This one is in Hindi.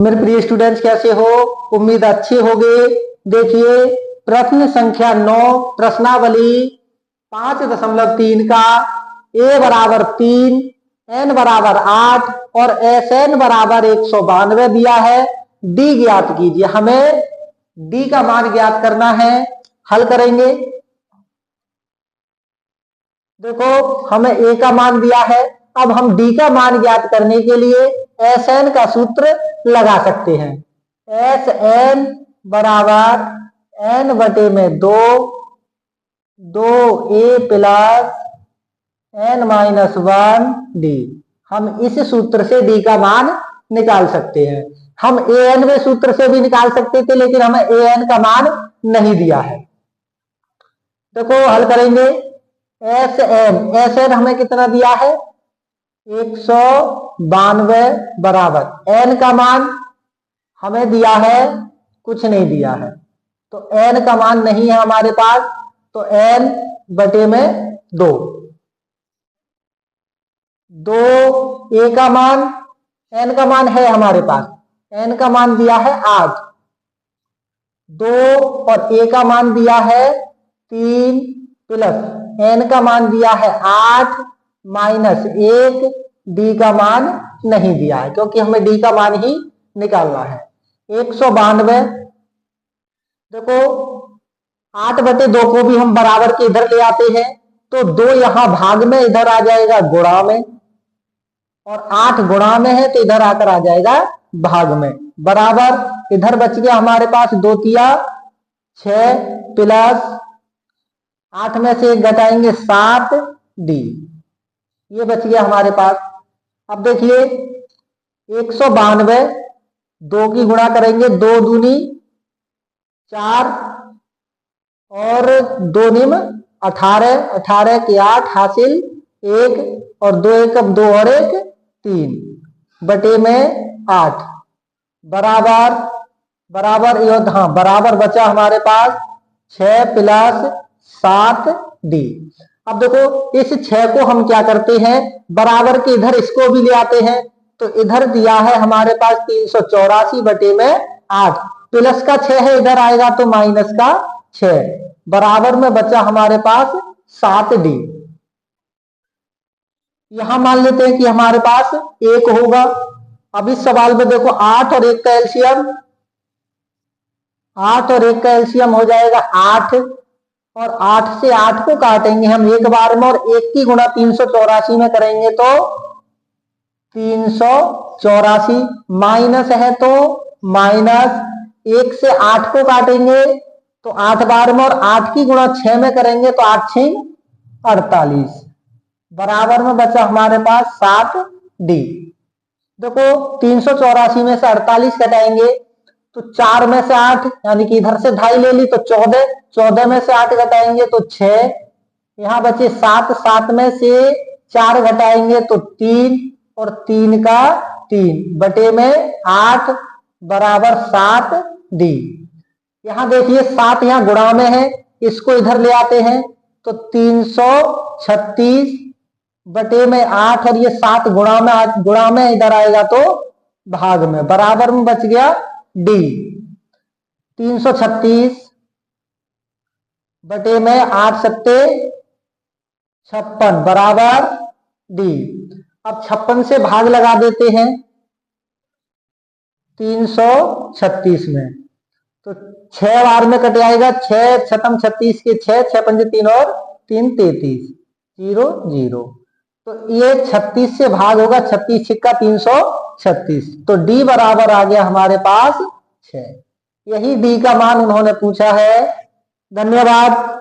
मेरे प्रिय स्टूडेंट्स, कैसे हो? उम्मीद अच्छे होंगे। देखिए, प्रश्न संख्या 9 प्रश्नावली 5.3 का a बराबर 3, n बराबर 8 और Sn बराबर 192 दिया है। d ज्ञात कीजिए। हमें d का मान ज्ञात करना है। हल करेंगे। देखो, हमें a का मान दिया है। अब हम d का मान ज्ञात करने के लिए Sn का सूत्र लगा सकते हैं। Sn बराबर n बटे में 2a plus n minus 1 d। हम इस सूत्र से d का मान निकाल सकते हैं। हम an में सूत्र से भी निकाल सकते थे, लेकिन हमें an का मान नहीं दिया है। देखो, हल करेंगे। Sn हमें कितना दिया है? 192 बराबर n का मान हमें दिया है, कुछ नहीं दिया है, तो n का मान नहीं है हमारे पास, तो n बटे में 2 a का मान, n का मान है हमारे पास, n का मान दिया है 8, 2 और a का मान दिया है 3 प्लस n का मान दिया है 8 माइनस 1, d का मान नहीं दिया है, क्योंकि हमें d का मान ही निकालना है। 192। देखो, 8 बटे 2 को भी हम बराबर के इधर ले आते हैं, तो 2 यहां भाग में, इधर आ जाएगा गुणा में, और 8 गुणा में है तो इधर आकर आ जाएगा भाग में। बराबर इधर बच गया हमारे पास 2 तिया 6 प्लस 8 में से 1 घटाएंगे 7 d, ये बच गया हमारे पास। अब देखिए, 192 2 की गुणा करेंगे, 2 दूनी 4 और 2 निम 18, 18 के 8 हासिल 1 और 2 1 2 और 1 3 बटे में 8 बराबर बराबर बचा हमारे पास 6 प्लस 7 d। अब देखो, इस 6 को हम क्या करते हैं, बराबर के इधर इसको भी ले आते हैं, तो इधर दिया है हमारे पास 384 बटे में 8, प्लस का 6 है, इधर आएगा तो माइनस का 6, बराबर में बचा हमारे पास 7 d। यहां मान लेते हैं कि हमारे पास 1 होगा। अब इस सवाल में देखो, 8 और 1 का एलसीएम, 8 और 1 का एलसीएम हो जाएगा 8, और 8 से 8 को काटेंगे हम एक बार में, और 1 की गुणा 384 में करेंगे तो 384 माइनस है तो माइनस, 1 से 8 को काटेंगे तो 8 बार में, और 8 की गुणा 6 में करेंगे तो 8 6 48, बराबर में बचा हमारे पास 7 d। देखो, 384 में से 48 घटाएंगे तो 4 में से 8, यानी कि इधर से 2.5 ले ली तो 14, 14 में से 8 घटाएंगे तो 6, यहां बचे 7, 7 में से 4 घटाएंगे तो 3 और 3 का 3 बटे में 8 बराबर 7 d। यहां देखिए, 7 यहां गुणा में है, इसको इधर ले आते हैं तो 336 बटे में 8, और ये 7 गुणा में इधर आएगा तो भाग में, बराबर में बच गया d। 336 बटे में 8 सत्ते 56 बराबर d। अब 56 से भाग लगा देते हैं 336 में, तो 6 बार में कट जाएगा, 6 छतम 36 के 6, 6 पंजे 3 और 3 33 0 0, तो ये 36 से भाग होगा, 36 छिक्का 336, तो d बराबर आ गया हमारे पास 6। यही d का मान उन्होंने पूछा है। धन्यवाद।